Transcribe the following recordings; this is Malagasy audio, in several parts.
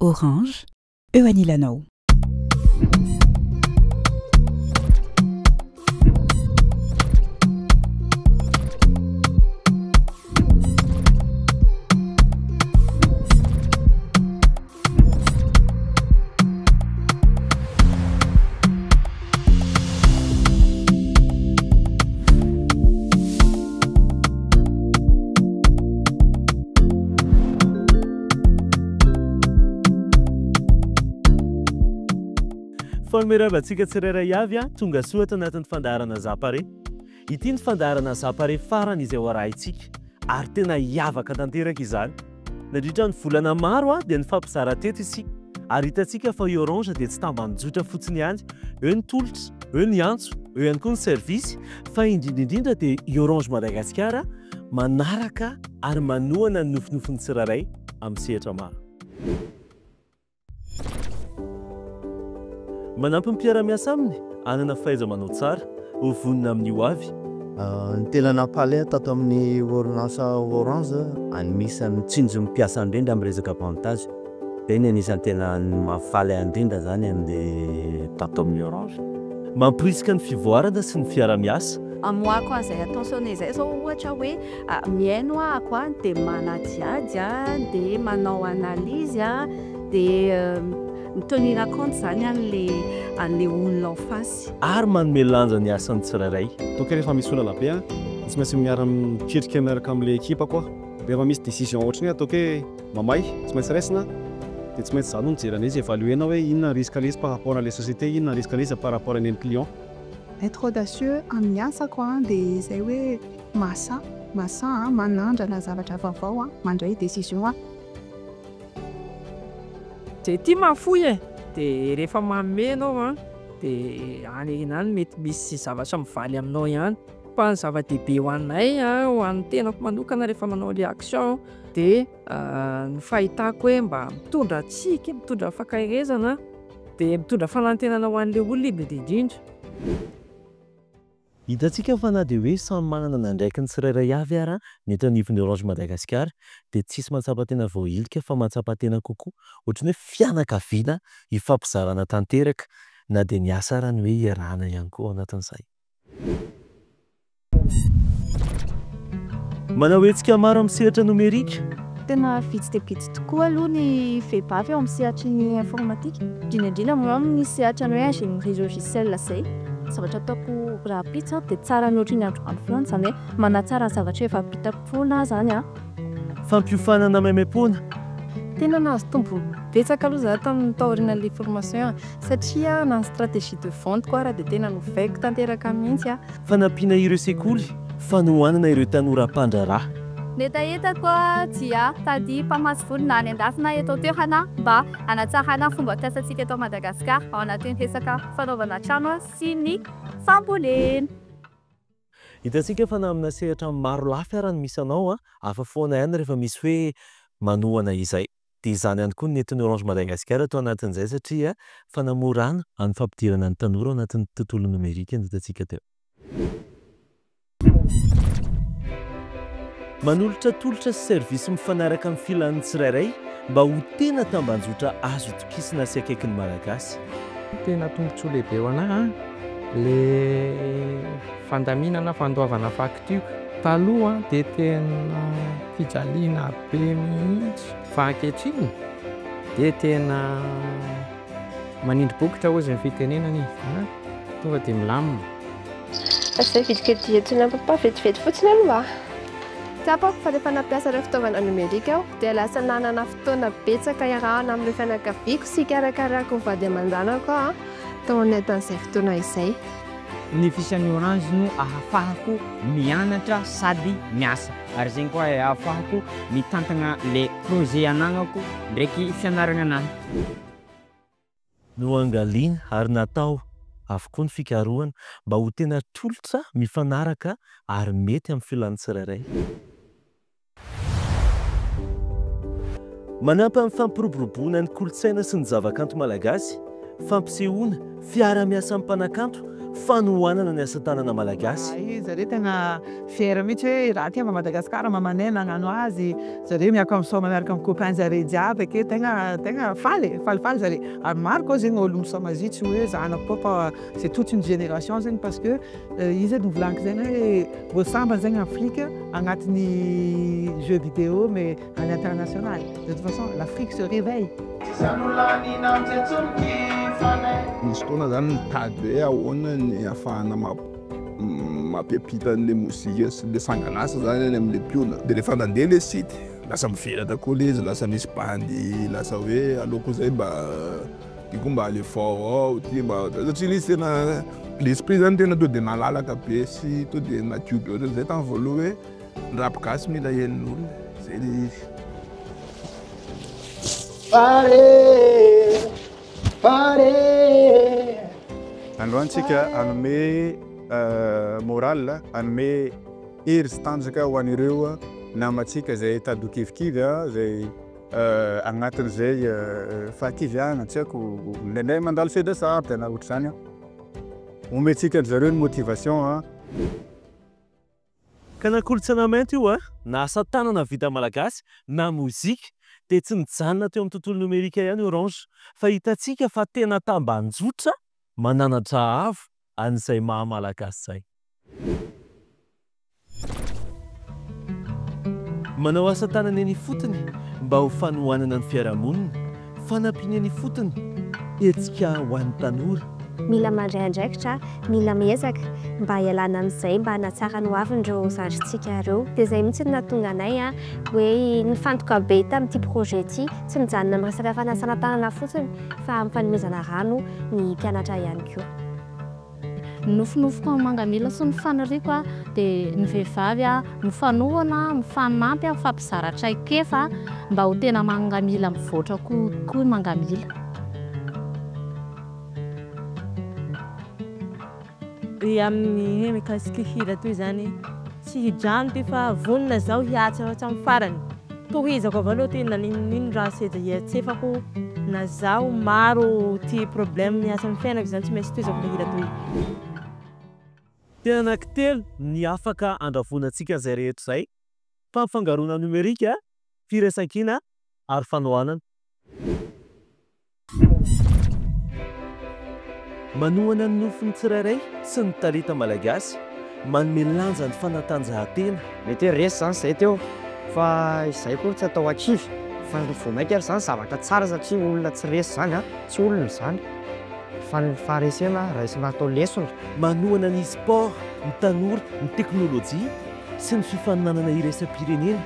Orange, eo anilanao. Miravatsika tsirairay avy tonga soa tanatin'ny fandaharana ZahParé. Ity ny fandaharana ZahParé farany izay hoarahintsika ary tena hiavaka tanteraka izany. Nandritra ny volana maro dia nifampizara teto isika ary hitantsika fa i Orange dia tsy tambanjotra fotsiny ihany, eo ny tolotra, eo ny antso, eo ihany koa ny service, fa indrindrindrindra dia i Orange Madagascar manaraka ary manohana ny nofinofiny tsirairay amin'ny sehatra maro. Manampy ny mpiara-miasa aminy, anana fahaiza-manao tsara, ho vonina amin'ny ho avy. Ny tena nampahalay tato amin'ny orinasa Orange, anisan'ny tsinjo mpiasa indrindra amin'ny resaka avantage. Dia ny anisan'ny tena mahafaly indrindra zany amin'ny tato amin'ny Orange. Mampirisika ny fivoarana sy ny fiara-miasa. Moi koa izay attentionné izay zao ohatra hoe miaino ako dia manadihady dia manao analyse dia mitonina compte zany an'le olona en face. Ary manome lanja ny asan'ny tsirairay. Donc rehefa misy olana be tsy maintsy miara-mikitrika miaraka amin'le ekipa koa. Rehefa misy décision ohatra ny ataoko hoe mamay tsy maintsy raisina dia tsy maintsy zany no mijerana izy évaluer na hoe inona risque par rapport à la société, inona risque par rapport à ny client. Être audacieux amin'ny asako dia izay hoe masa manandrana zavatra vaovao mandray décision. Dia tia mafoy dia rehefa manome ianao dia any mety misy zavatra mivaly aminao ihany. Fa ny zava-dehibe ho anay ho an'ny tenako manokana rehefa manao le action dia ny fahitako hoe mba mitondra tsika, mitondra fankahirezana dia mitondra fanantenana ho an'ilay olona indrindra. Hitantsika fa na dia hoe samy manana nandraikiny tsirairay avy ary mety anivon'ny Orange Madagascar dia tsisy mahatsapa-tena voailika fa mahatsapa-tena kokoa. Ohatran'ny hoe fianakaviana hifampizarana tanteraka na dia ny asa ary ny hoe iarahana ihany koa anatin'izay. Manao hetsika maro amin'ny sehatra nomerika. Tena vitsy dia vitsy tokoa aloha ny vehivavy ao amin'ny sehatra ny informatika. Indrindra moa amin'ny sehatra ny hoe ingénierie logicielle izay. Zavatra ataoko raha pizza dia tsara ny ohatrin'ny androany foana zany hoe manatsara zavatra efa bitapona zany Fampiofanana maimai-pona. Tena nahazo tombo betsaka aloha za tamin'ny taorian'ilay formation satria na ny stratégie de vente koa raha dia tena novaiko tanteraka mihitsy Fanampiana ireo sekoly fanohanana ireo tanora mpandraharaha. Netaeta koa dia tady mpamatsy volona any andafina eto toerana mba hanatsarana fomba fiasantsika eto Madagascar ao anatin'ny resaka fanaovana trano sy ny fambolena. Hitantsika fa na amina sehatra maro lafy ary ny misy anao hafa foana ihany rehefa misy hoe manohana izay. Dia izany ihany koa ny nentin'ny Orange Madagascar atao anatin'izay satria fanamorana amin'ny fampidirana ny tanora ao anatin'ny tontolo nomerika ny hitantsika teo. Manolotra tolotra sy servisy mifanaraka amin'ny filan'ny tsirairay mba ho tena tambanjotra azo itokisina sy akaikin'ny malagasy. Tena tombontsoa lehibe ho anahy le fandaminana fandoavana facture. Taloha dia tena fijaliana be mihitsy fa ankehitriny dia tena manindry bokotra hozy ny fitenenana izy tonga dia milamina. Izay vidikety entina vetivety fotsiny aloha Tapako fa rehefa nampiasa ireo fitaovana numerika aho dia lasa nanana fotoana betsaka iarahana amin'ireo fianakaviako sy ikarakarako ny vady aman-janako tao anatin'izay fotoana izay. Ny fisan'ny Orange no ahafahako mianatra sady miasa ary zegny koa ahafahako mitantagna le projet anagnako ndraiky fianarana anahy. No angaliana ary natao avokoa ny fikarohana mba ho tena tolotra mifanaraka ary mety amin'ny filan'ny tsirairay. Manampy amin'ny fampiroboroboana ny kolotsaina sy ny zavakanto malagasy, fampisehoana fiara-miasa amin'ny mpanakanto fanohanana ny asa tanana malagasy. Zareo tena fier mihitsy hoe raha ty Madagascar mamanena hagnano azy, zareo miaka misaoma miaraka amin'ny copain zareo jiaby ake tegna falifaly zareo. Ary maro koa zegny olo misaoma azy tsy hoe zanako fa c'est toute une génération zegny parce que izy novolaniko zegny hoe mbô sambany zegny Afrique agnatin'ny jeux vidéo mais à l'international. De toute façon l'Afrique se réveille. Misy fotoana zany mitady hoe ahoana ny ahafahana mampiampita an'le mozika sy le sanganasa zany any amin'le mpiona. Dia rehefa nandeha le site lasa mivelatra koa le izy, lasa misy bandy, lasa hoe aleoko zay mba tiako mba ale fort ty mba satria izy tena l'esprit zany tena to dia nalalaka be sy to dia nadio be ohatran'izay tamin'ny voaloha hoe rapigasy mila henin'olona zay le izy. Androantsika hanome moral, hanome hery sy tanjaka ho an'ireo namantsika zay tadokivokivy zay agnatin'izay fahakiviana tsy haiko ndraindray mandalo feu de sarte na ohatr'izany omentsika zareo ny motivation. Ka na kolontsaina mainty io na asa tanana vita malagasy na mozika dia tsy mijanona teo amin'ny tontolo nomerika ihany Orange fa hitantsika fa tena tambanjotra mananatra avo an'izay mahamalagasy zay. Manao asa tanana eny fotony mba ho fanohanana ny fiarahamonina, fanampiana eny fotony hetsika ho an'ny tanora. Mila mandray andraikitra, mila miezaka mba hialana amin'izay mba hanatsara ny hoavin'ireo zandrintsika ireo. Dia izay mihitsy nahatonga anay hoe nifantoka be tamin'ity projet ity tsy mijanona amin'ny resaka fanasana tanana fotsiny fa amin'ny fanomezana rano ny mpianatra ihany koa. Nofinofiko mangamila sy ny faniriako dia ny vehivavy mifanohana, mifanampy, mifampizaratra ikefa mba ho tena mangamila mivoatra koa mangamila. Amin'ny mikasika hira toy zany tsy hijano ty fa vonona zao hiatsy amin'ny farany tohizako avao aloha ty nanino raha seza hiatsefako na zaho maro ty problème miasa amin'ny fiainako zany tsy maintsy tohizako le hira toy. Tena anankitelo ny afaka andrafonantsika zay rehetra zay: fampifangaroana numerika, firaisan-kina ary fanohanana. Manohana ny nofin'ny tsirairay sy ny talenta malagasy, manome lanja ny fanatanjahantena. Mety resy zany zay teo fa izay koa tsy atao akivy fa vao maika ary zany zavatra tsara satria olona tsy resy zany tsy olona zany fa ny faharesena raisina atao lesona. Manohana ny sport, ny tanora, ny teknôlôjia sy ny fifaninanana iraisam-pirenena.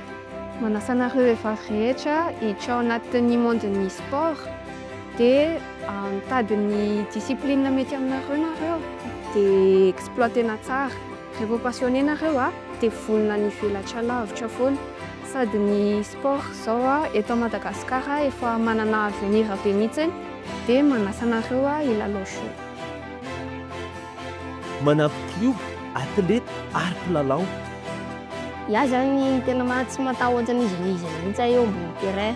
Manasa anareo efa rehetra hiditra ao anatin'ny monden'ny sport dia mitady ny discipline mety aminareo nareo dia exploitena tsara. Rehefa passionné nareo dia vonona ny velatra lavitra foana. Sady ny sport zao eto Madagascar efa manana avenir be mihitsy dia manasa anareo hilalao show. Manampy club, athlète ary mpilalao. Ia zany tena tsy matahotra n'izy mihitsy eo ambony terrain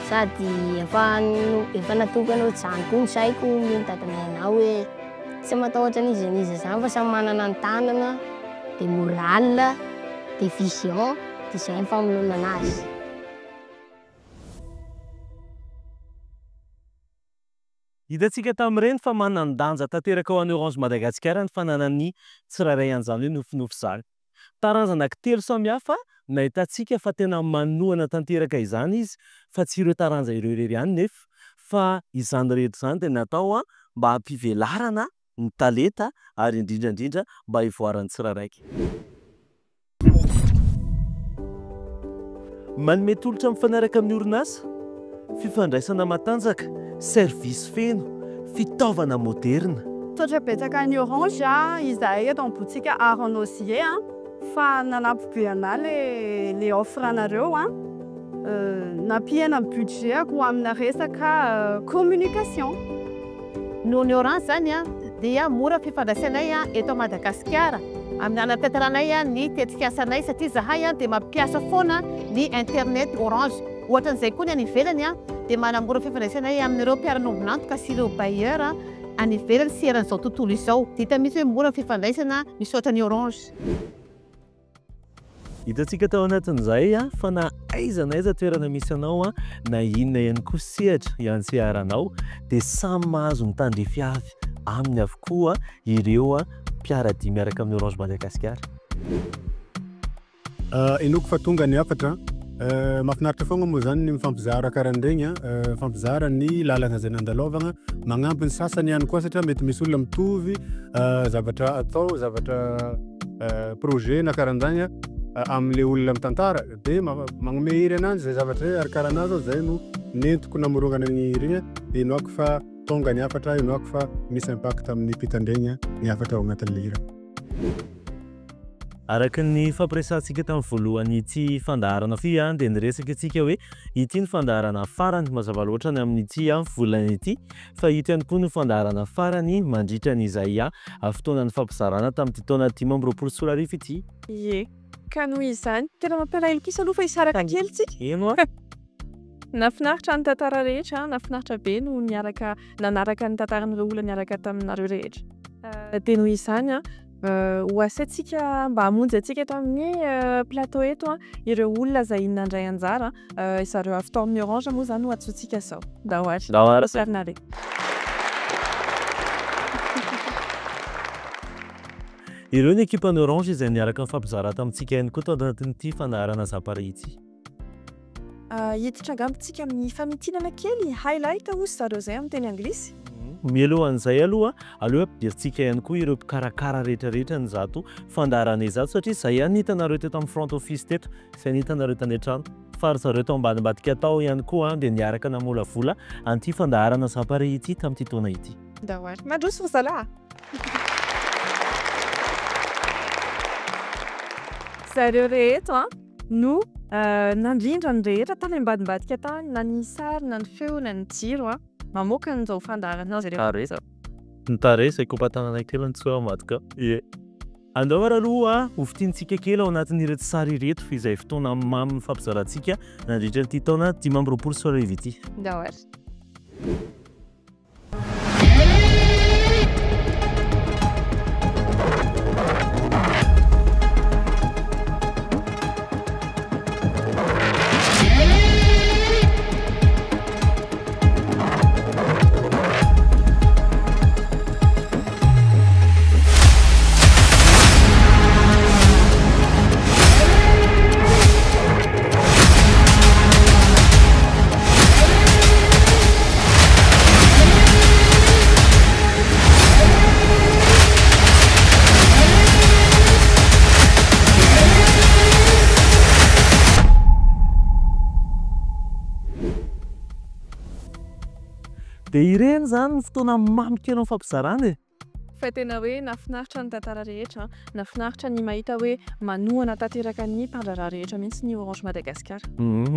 sady efa natokanao janoko saiko mitatananao hoe tsy matahotra n'izy zany fa samy manana ny tanana dia moral dia vision dia izay famelona anazy. Hitantsika tamin'ireny fa manan-danja tanteraka ho an'ny Orange Madagascar ny fananan'ny tsirairay an'izany hoe nofinofy izany. Taranjana telo samihafa na hitantsika fa tena manohana tanteraka izany izy fa tsy ireo taranja ireo irery ihany nefa fa izany rehetra izany dia natao mba hampivelarana ny talenta ary indrindrandrindra mba hivoaran'ny tsirairay. Manome tolotra mifanaraka amin'ny orinasa, fifandraisana matanjaka, service feno, fitaovana moderna. Toetra betsaka ny Orange izay eto ambontsika art en osier fa nanampy be anahy le offre anareo nampihana budgetako amina resaka communication. Noho ny Orange zany dia mora fifandraisanay eto Madagascar amin'ny anatantaranay ny tetikasanay satria zahay dia mampiasa foana ny internet Orange. Ohatran'izay koa ny any ivelany dia manamora fifandraisana amin'ireo mpiara-nombonantoka sy ireo bailleur any ivelany sy eran'izao tontolo izao. Dita mihitsy hoe mora fifandraisana misaotra ny Orange. Hitantsika tao anatin'izay fa na aiza na aiza toerana misy anao na inona ihany koa sehatra ianseharanao dia samy mahazo mitandrefy avy aminy avokoa ireo mpiaradia miaraka amin'ny Orange Madagascar. Enoako fa tonga ny afatra mahafinaritra foana moa zany ny mifampizara karahan'ireny mifampizara ny lalana izay nandalovana magnampy ny sasany ihany koa satria mety misy olona mitovy zavatra atao zavatra projet na karahan'izany amin'ilay olona mitantara dia magnome hery ananjy zay zavatra hoe ary karahanazy zay no nentiko namorongana ny regny dia enoako fa tonga ny afatra enoako fa misy impact amin'ny mpitandregna ny afatra ao anatin'ilay hira. Araka ny fampiresantsika tamin'ny voalohany ity fandaharana dia niresaka antsika hoe ity ny fandaharana farany mazava loatra ny amin'ity volana ity fa ity ihany koa ny fandaharana farany mandritra ny izay fotoanan'ny fampizarana tamin'ity taona 2024 ity. Ie, ka noho izany tena mampialahelo kisa aloha fa hisaraka kely tsika. Eno Nafinaritra ny tantara rehetra, nafinaritra be no nanaraka ny tantaran'ireo olona niaraka taminareo rehetra. Dia noho izany ho asaintsika mba hamonjy antsika eto amin'ny plateau eto ireo olona izay nandray anjara zareo avy tao amin'ny Orange moa izany no atsointsika izao. Da ohatra. Sarnare. Ireo ny ekipan'ny Orange izay niaraka mifampizara tamintsika ihany koa tao anatin'ity fandaharana ZahParé ity. Hiditra angambontsika amin'ny famitinana kely highlight hozy zareo zay amin'ny teny anglisy. Mialohan'izay aloha ampidirintsika ihany koa ireo mpikarakara rehetrarehetra ny zato fandaharana izato satria izay ihany hitanareo teto amin'ny front office teto izay hitanareo tany an-trano fa zareo tao ambadimbadika tao ihany koa dia niaraka namolavola an'ity fandaharana ZahParé ity tamin'ity taona ity. Mandroso zalahy. Zareo rehetra no nandrindra ny rehetra tany ambadimbadika tany na ny sary na ny feo na ny jiro mamoaka n'izao fandaharana zareo. Nitare izay kompatananay kely nitsoa madoka. Andao aloha hofitintsika kely ao anatin'ireto sary ireto izay fotoana mamy fampizarantsika nandritra ity taona 2024 ity. Dia ireny zany ny fotoana mamy kely amin'ny fampizarana. Fa tena hoe nafinaritra ny tantara rehetra, nafinaritra ny mahita hoe manohana tanteraka ny mpandraraha rehetra mihitsy ny Orange Madagascar.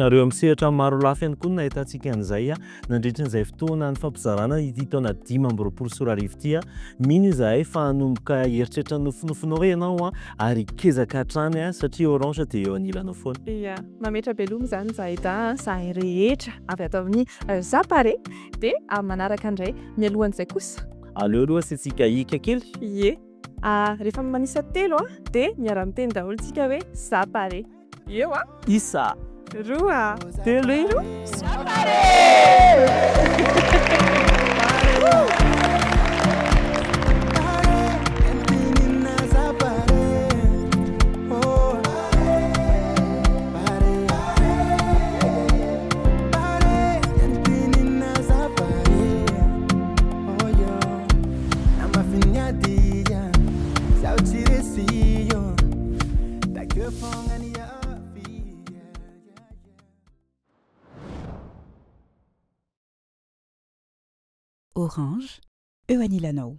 Areo amin'ny sehatra maro lafy ihany koa no nahitantsika an'izay nandritra n'izay fotoana ny fampizarana ity taona 2024 ity. Mino izahay fa hanomboka heritreritra nofinofinao hoe ianao ary kezaka hatrany satria Orange dia eo anilanao foana. Ia, mametra belomo izany zahay rehetra avy ato amin'ny ZahParé dia manaraka indray mialohan'izay kosa. Aleo aloha sitsika hika kely. Ie. Rehefa manisa telo dia miara-miteny daholo tsika hoe ZahParé. Eo isa, roa, telo, ZahParé. Orange, eo anilanao.